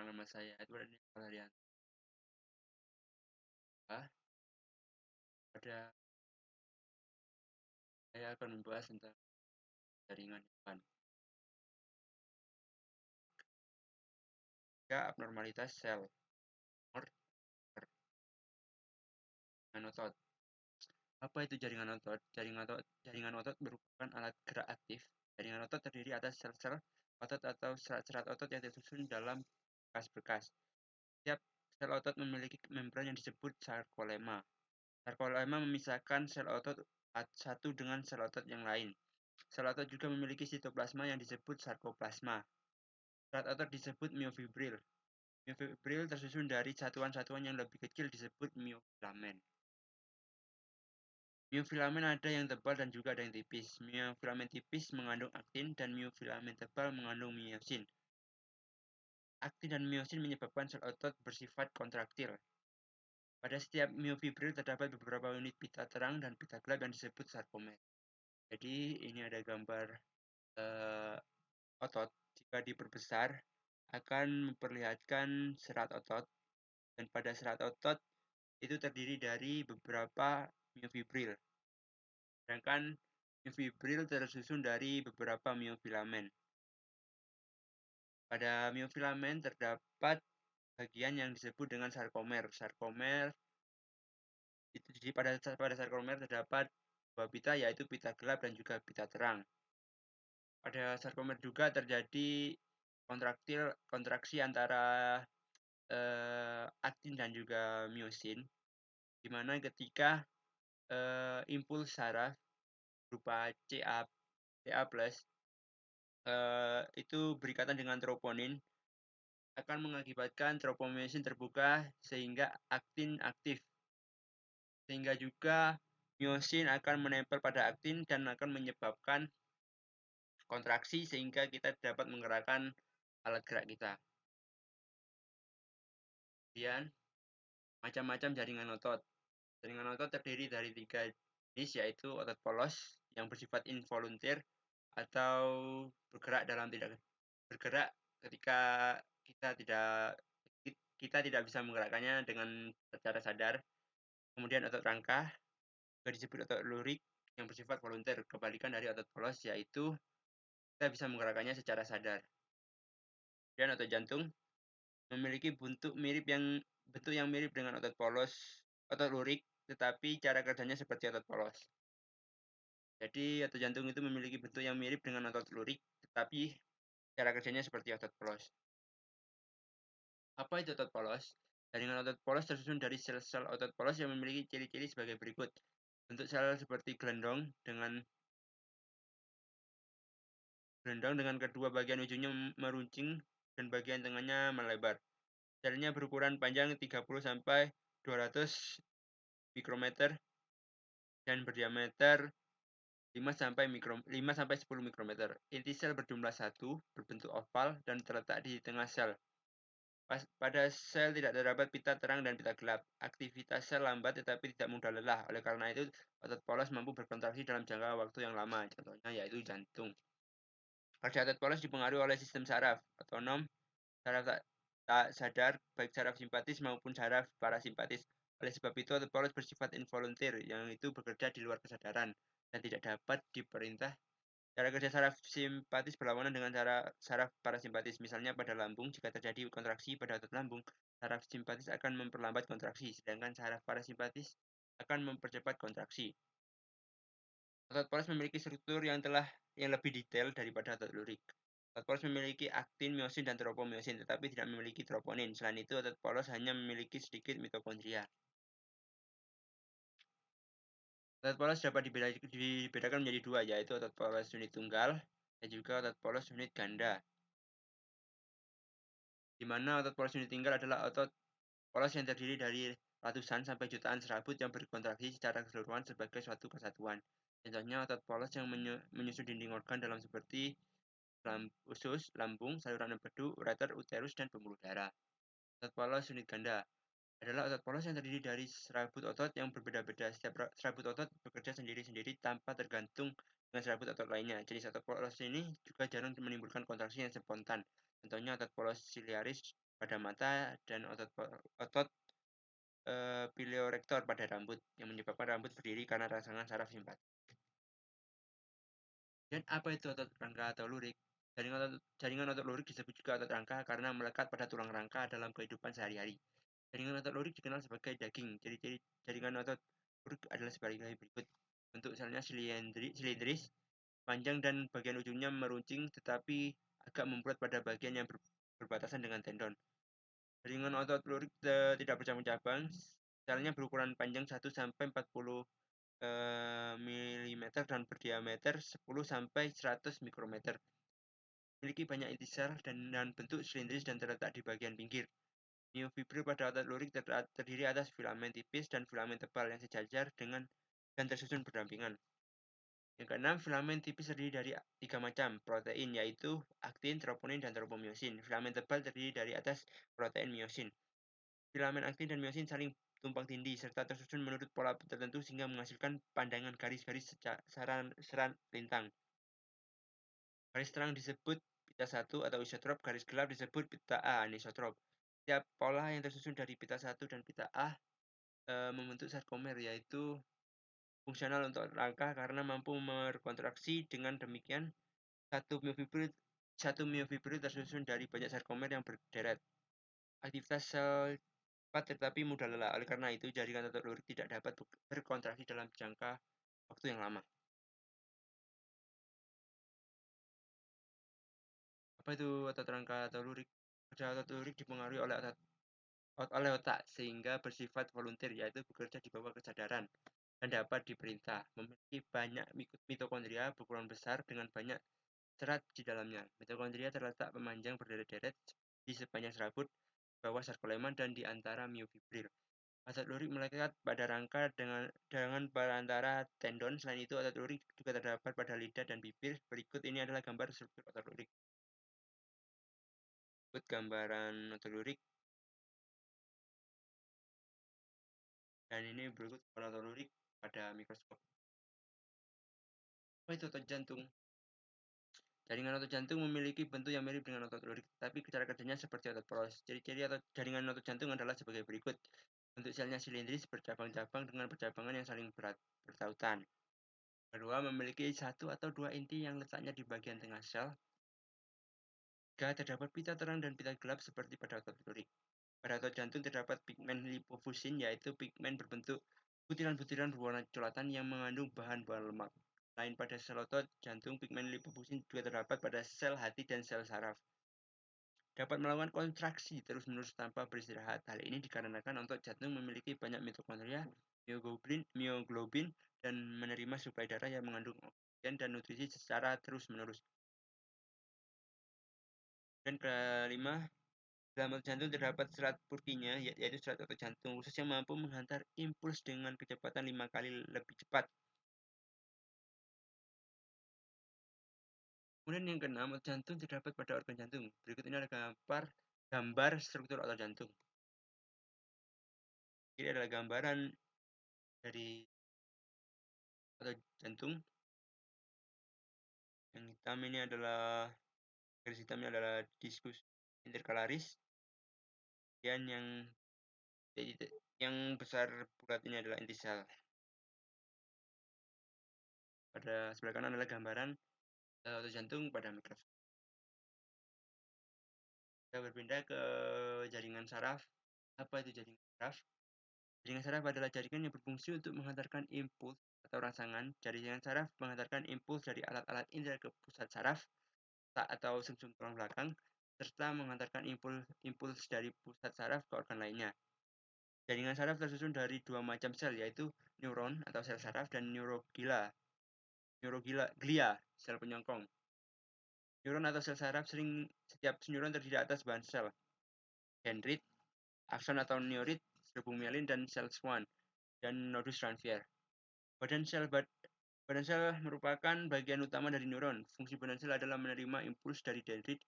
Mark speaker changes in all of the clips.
Speaker 1: nama saya Edward Valerian. Pada saya akan membahas tentang jaringan depan. Abnormalitas sel. Jaringan otot. Apa itu jaringan otot? Jaringan otot merupakan alat gerak aktif. Jaringan otot terdiri atas sel-sel otot atau serat-serat otot yang tersusun dalam bekas-bekas. Setiap sel otot memiliki membran yang disebut sarkolema. Sarkolema memisahkan sel otot satu dengan sel otot yang lain. Sel otot juga memiliki sitoplasma yang disebut sarkoplasma. Serat otot disebut miofibril. Miofibril tersusun dari satuan-satuan yang lebih kecil disebut miofilamen. Miofilamen ada yang tebal dan juga ada yang tipis. Miofilamen tipis mengandung aktin dan miofilamen tebal mengandung miosin. Aktin dan miosin menyebabkan sel otot bersifat kontraktil. Pada setiap miofibril terdapat beberapa unit pita terang dan pita gelap yang disebut sarkomer. Jadi ini ada gambar otot. Jika diperbesar akan memperlihatkan serat otot, dan pada serat otot itu terdiri dari beberapa miofibril. Sedangkan miofibril tersusun dari beberapa miofilamen. Pada miofilamen terdapat bagian yang disebut dengan sarkomer. Sarkomer itu jadi pada sarkomer terdapat dua pita, yaitu pita gelap dan juga pita terang. Pada sarkomer juga terjadi kontraksi antara aktin dan juga miosin, di mana ketika impuls saraf berupa Ca plus itu berikatan dengan troponin akan mengakibatkan tropomyosin terbuka sehingga aktin aktif, sehingga juga miosin akan menempel pada aktin dan akan menyebabkan kontraksi sehingga kita dapat menggerakkan alat gerak kita. Kemudian macam-macam jaringan otot. Jaringan otot terdiri dari 3 jenis, yaitu otot polos yang bersifat involunteer atau bergerak ketika kita tidak bisa menggerakkannya dengan secara sadar. Kemudian otot rangka juga disebut otot lurik yang bersifat volunteer, kebalikan dari otot polos, yaitu kita bisa menggerakkannya secara sadar. Dan otot jantung memiliki bentuk yang mirip dengan otot lurik, tetapi cara kerjanya seperti otot polos. Jadi otot jantung itu memiliki bentuk yang mirip dengan otot lurik, tetapi cara kerjanya seperti otot polos. Apa itu otot polos? Jaringan otot polos tersusun dari sel-sel otot polos yang memiliki ciri-ciri sebagai berikut. Bentuk sel seperti gelendong dengan kedua bagian ujungnya meruncing dan bagian tengahnya melebar. Selnya berukuran panjang 30 sampai 200 mikrometer dan berdiameter 5 sampai 10 mikrometer. Inti sel berjumlah 1, berbentuk oval dan terletak di tengah sel. Pada sel tidak terdapat pita terang dan pita gelap. Aktivitas sel lambat tetapi tidak mudah lelah. Oleh karena itu, otot polos mampu berkontraksi dalam jangka waktu yang lama. Contohnya yaitu jantung. Kerja otot polos dipengaruhi oleh sistem saraf otonom, saraf tak sadar, baik saraf simpatis maupun saraf parasimpatis. Oleh sebab itu, otot polos bersifat involunteer, yang itu bekerja di luar kesadaran dan tidak dapat diperintah. Cara kerja saraf simpatis berlawanan dengan saraf parasimpatis. Misalnya pada lambung, jika terjadi kontraksi pada otot lambung, saraf simpatis akan memperlambat kontraksi, sedangkan saraf parasimpatis akan mempercepat kontraksi. Otot polos memiliki struktur yang lebih detail daripada otot lurik. Otot polos memiliki aktin, miosin, dan tropomyosin, tetapi tidak memiliki troponin. Selain itu, otot polos hanya memiliki sedikit mitokondria. Otot polos dapat dibedakan menjadi dua, yaitu otot polos unit tunggal dan juga otot polos unit ganda. Di mana otot polos unit tunggal adalah otot polos yang terdiri dari ratusan sampai jutaan serabut yang berkontraksi secara keseluruhan sebagai suatu kesatuan. Contohnya otot polos yang menyusun dinding organ dalam seperti usus, lambung, saluran empedu, ureter, uterus, dan pembuluh darah. Otot polos unit ganda adalah otot polos yang terdiri dari serabut otot yang berbeda-beda. Setiap serabut otot bekerja sendiri-sendiri tanpa tergantung dengan serabut otot lainnya. Jenis otot polos ini juga jarang menimbulkan kontraksi yang spontan. Contohnya otot polos ciliaris pada mata dan otot pileorektor pada rambut yang menyebabkan rambut berdiri karena rangsangan saraf simpatik. Dan apa itu otot rangka atau lurik? Jaringan otot lurik disebut juga otot rangka karena melekat pada tulang rangka dalam kehidupan sehari-hari. Jaringan otot lurik dikenal sebagai daging. Ciri-ciri jaringan otot lurik adalah sebagai berikut. Bentuk selnya silindris, panjang dan bagian ujungnya meruncing tetapi agak membulat pada bagian yang berbatasan dengan tendon. Jaringan otot lurik tidak bercabang-cabang. Selnya berukuran panjang 1 sampai 40 mm dan berdiameter 10 sampai 100 mikrometer. Memiliki banyak intisar dan bentuk silindris dan terletak di bagian pinggir. Miofibril pada otot lurik terdiri atas filamen tipis dan filamen tebal yang sejajar dan tersusun berdampingan. Yang keenam, filamen tipis terdiri dari 3 macam protein, yaitu aktin, troponin, dan tropomyosin. Filamen tebal terdiri dari atas protein myosin. Filamen aktin dan myosin saling tumpang tindih serta tersusun menurut pola tertentu sehingga menghasilkan pandangan garis-garis seran lintang. Garis terang disebut pita 1 atau isotrop, garis gelap disebut pita A anisotrop. Setiap pola yang tersusun dari pita 1 dan pita A membentuk sarkomer, yaitu fungsional untuk rangka karena mampu berkontraksi. Dengan demikian, satu miofibril tersusun dari banyak sarkomer yang berderet. Aktivitas sel cepat tetapi mudah lelah. Oleh karena itu, jaringan otot lurik tidak dapat berkontraksi dalam jangka waktu yang lama. Apa itu otot rangka atau lurik? Kerja otot lurik dipengaruhi oleh otak sehingga bersifat volunteer, yaitu bekerja di bawah kesadaran dan dapat diperintah. Memiliki banyak mitokondria berukuran besar dengan banyak serat di dalamnya. Mitokondria terletak memanjang berderet-deret di sepanjang serabut, bawah sarkoleman, dan di antara miofibril. Otot lurik melekat pada rangka dengan perantara tendon. Selain itu, otot lurik juga terdapat pada lidah dan bibir. Berikut ini adalah gambar struktur otot lurik. Berikut gambaran otot lurik. Dan ini berikut otot lurik pada mikroskop. Apa itu otot jantung? Jaringan otot jantung memiliki bentuk yang mirip dengan otot lurik, tapi cara kerjanya seperti otot polos. Ciri-ciri jaringan otot jantung adalah sebagai berikut. Bentuk selnya silindris bercabang-cabang dengan percabangan yang saling bertautan. Kedua, memiliki satu atau dua inti yang letaknya di bagian tengah sel. Tiga, terdapat pita terang dan pita gelap seperti pada otot lurik. Pada otot jantung terdapat pigmen lipofusin, yaitu pigmen berbentuk butiran-butiran berwarna kecoklatan yang mengandung bahan-bahan lemak. Lain pada sel otot jantung, pigmen lipofusin juga terdapat pada sel hati dan sel saraf. Dapat melakukan kontraksi terus-menerus tanpa beristirahat. Hal ini dikarenakan otot jantung memiliki banyak mitokondria, mioglobin, dan menerima suplai darah yang mengandung oksigen dan nutrisi secara terus-menerus. Dan kelima, dalam otot jantung terdapat serat Purkinje, yaitu serat otot jantung khusus yang mampu menghantar impuls dengan kecepatan 5 kali lebih cepat. Kemudian yang keenam, otot jantung terdapat pada organ jantung. Berikut ini adalah gambar struktur otot jantung. Ini adalah gambaran dari otot jantung. Yang hitam ini adalah garis hitamnya adalah diskus intercalaris. Dan yang besar bulat ini adalah inti sel. Pada sebelah kanan adalah gambaran otot jantung pada mikroskop. Kita berpindah ke jaringan saraf. Apa itu jaringan saraf? Jaringan saraf adalah jaringan yang berfungsi untuk menghantarkan impuls atau rangsangan. Jaringan saraf menghantarkan impuls dari alat-alat indera ke pusat saraf atau sumsum tulang belakang, serta menghantarkan impuls dari pusat saraf ke organ lainnya. Jaringan saraf tersusun dari dua macam sel, yaitu neuron atau sel saraf dan neuroglia, sel penyongkong. Neuron atau sel saraf setiap neuron terdiri atas bahan sel, dendrit, akson atau neurit, serbuk mielin, dan sel Schwann, dan nodus Ranvier. Badan sel merupakan bagian utama dari neuron. Fungsi badan sel adalah menerima impuls dari dendrit.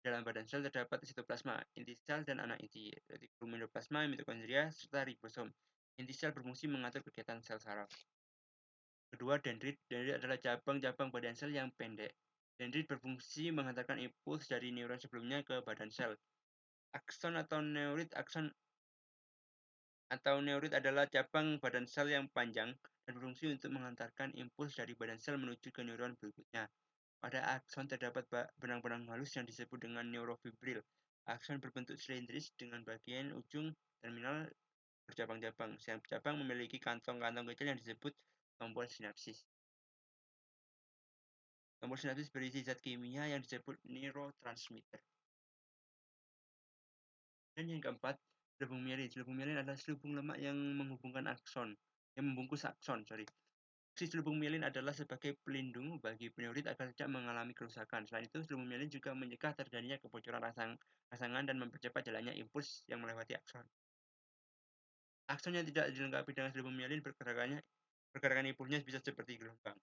Speaker 1: Dalam badan sel terdapat sitoplasma, inti sel, dan anak inti, retikulum endoplasma, mitokondria, serta ribosom. Inti sel berfungsi mengatur kegiatan sel saraf. Kedua, dendrit. Dendrit adalah cabang-cabang badan sel yang pendek. Dendrit berfungsi menghantarkan impuls dari neuron sebelumnya ke badan sel. Akson atau neurit adalah cabang badan sel yang panjang dan berfungsi untuk mengantarkan impuls dari badan sel menuju ke neuron berikutnya. Pada akson terdapat benang-benang halus yang disebut dengan neurofibril. Akson berbentuk silindris dengan bagian ujung terminal bercabang-cabang. Setiap cabang memiliki kantong-kantong kecil yang disebut tombol sinapsis. Tombol sinapsis berisi zat kimia yang disebut neurotransmitter. Dan yang keempat, selubung mielin. Selubung mielin adalah selubung lemak yang menghubungkan akson, yang membungkus akson, sorry. Fungsi selubung mielin adalah sebagai pelindung bagi neurit agar tidak mengalami kerusakan. Selain itu, selubung mielin juga mencegah terjadinya kebocoran rangsangan dan mempercepat jalannya impuls yang melewati akson. Akson yang tidak dilengkapi dengan selubung mielin pergerakan impulsnya bisa seperti gelombang.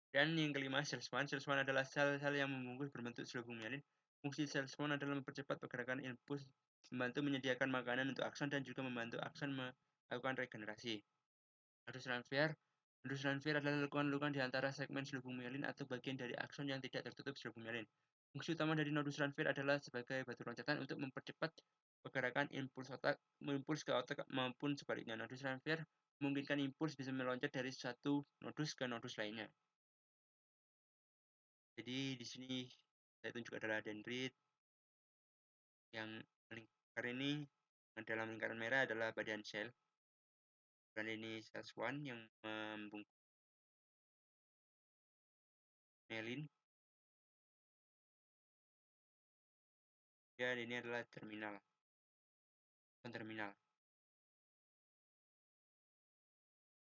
Speaker 1: Dan yang kelima, sel-swan. Sel-swan adalah sel-sel yang membungkus berbentuk selubung mielin. Fungsi sel-swan adalah mempercepat pergerakan impuls, membantu menyediakan makanan untuk akson dan juga membantu akson melakukan regenerasi. Nodus transfer adalah lekukan-lekukan di antara segmen selubung mielin atau bagian dari akson yang tidak tertutup selubung mielin. Fungsi utama dari nodus transfer adalah sebagai batu loncatan untuk mempercepat pergerakan impuls ke otak maupun sebaliknya. Nodus transfer memungkinkan impuls bisa meloncat dari satu nodus ke nodus lainnya. Jadi di sini saya tunjuk adalah dendrit yang melingkar ini dalam lingkaran merah adalah badan sel. Dan ini sel swan yang membungkus mielin. Dan ini adalah terminal.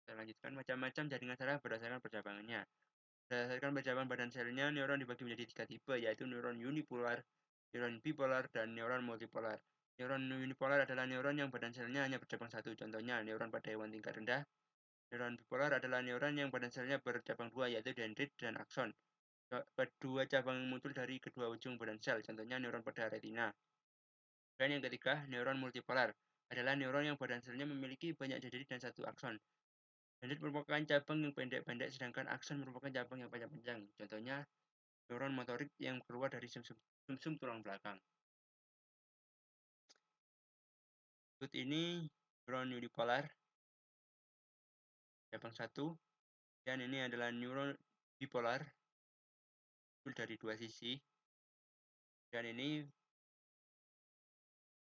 Speaker 1: Kita lanjutkan macam-macam jaringan saraf berdasarkan percabangannya. Berdasarkan percabangan badan selnya, neuron dibagi menjadi 3 tipe, yaitu neuron unipolar, neuron bipolar, dan neuron multipolar. Neuron unipolar adalah neuron yang badan selnya hanya bercabang satu, contohnya neuron pada hewan tingkat rendah. Neuron bipolar adalah neuron yang badan selnya bercabang dua, yaitu dendrit dan akson. Kedua cabang muncul dari kedua ujung badan sel, contohnya neuron pada retina. Dan yang ketiga, neuron multipolar adalah neuron yang badan selnya memiliki banyak dendrit dan satu akson. Dendrit merupakan cabang yang pendek-pendek, sedangkan akson merupakan cabang yang panjang-panjang. Contohnya, neuron motorik yang keluar dari sumsum tulang belakang. Berikut ini neuron unipolar, cabang satu, dan ini adalah neuron bipolar, dari dua sisi, dan ini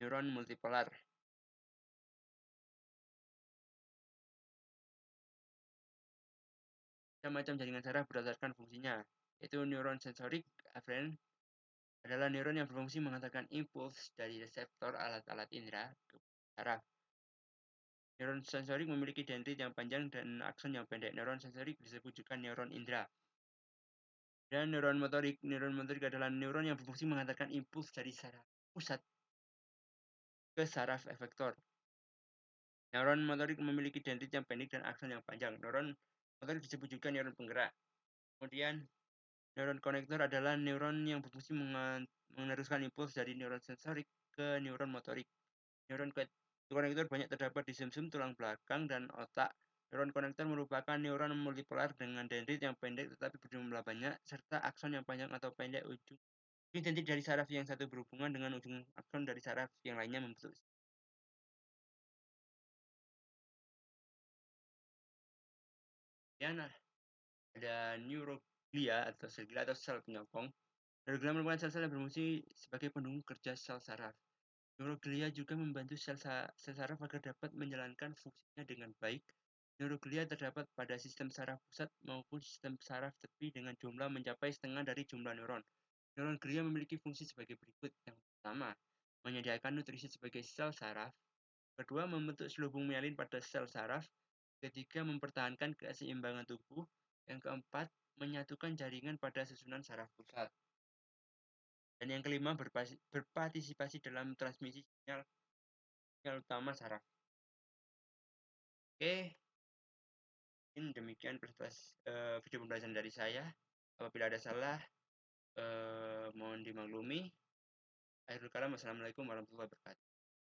Speaker 1: neuron multipolar. Macam-macam jaringan saraf berdasarkan fungsinya, yaitu neuron sensorik afferent adalah neuron yang berfungsi mengantarkan impuls dari reseptor alat-alat indera ke saraf. Neuron sensorik memiliki dendrit yang panjang dan akson yang pendek. Neuron sensorik disebut juga neuron indera. Dan neuron motorik adalah neuron yang berfungsi mengantarkan impuls dari saraf pusat ke saraf efektor. Neuron motorik memiliki dendrit yang pendek dan akson yang panjang. Neuron motorik disebut juga neuron penggerak. Kemudian neuron konektor adalah neuron yang berfungsi meneruskan impuls dari neuron sensorik ke neuron motorik. Neuron konektor banyak terdapat di sumsum tulang belakang dan otak. Neuron konektor merupakan neuron multipolar dengan dendrit yang pendek tetapi berjumlah banyak, serta akson yang panjang atau pendek ujung dendrit dari saraf yang satu berhubungan dengan ujung akson dari saraf yang lainnya membentuk. Nah, ada neuroglia atau sel glia atau sel penyokong. Neuroglia merupakan sel-sel yang berfungsi sebagai pendukung kerja sel saraf. Neuroglia juga membantu sel saraf agar dapat menjalankan fungsinya dengan baik. Neuroglia terdapat pada sistem saraf pusat maupun sistem saraf tepi dengan jumlah mencapai setengah dari jumlah neuron. Neuron glia memiliki fungsi sebagai berikut. Yang pertama, menyediakan nutrisi sebagai sel saraf. Kedua, membentuk selubung mielin pada sel saraf. Ketiga, mempertahankan keseimbangan tubuh. Yang keempat, menyatukan jaringan pada susunan saraf pusat. Dan yang kelima, berpartisipasi dalam transmisi sinyal utama saraf. Oke, ini demikian video pembelajaran dari saya. Apabila ada salah, mohon dimaklumi. Akhirul kalam, wassalamualaikum warahmatullahi wabarakatuh.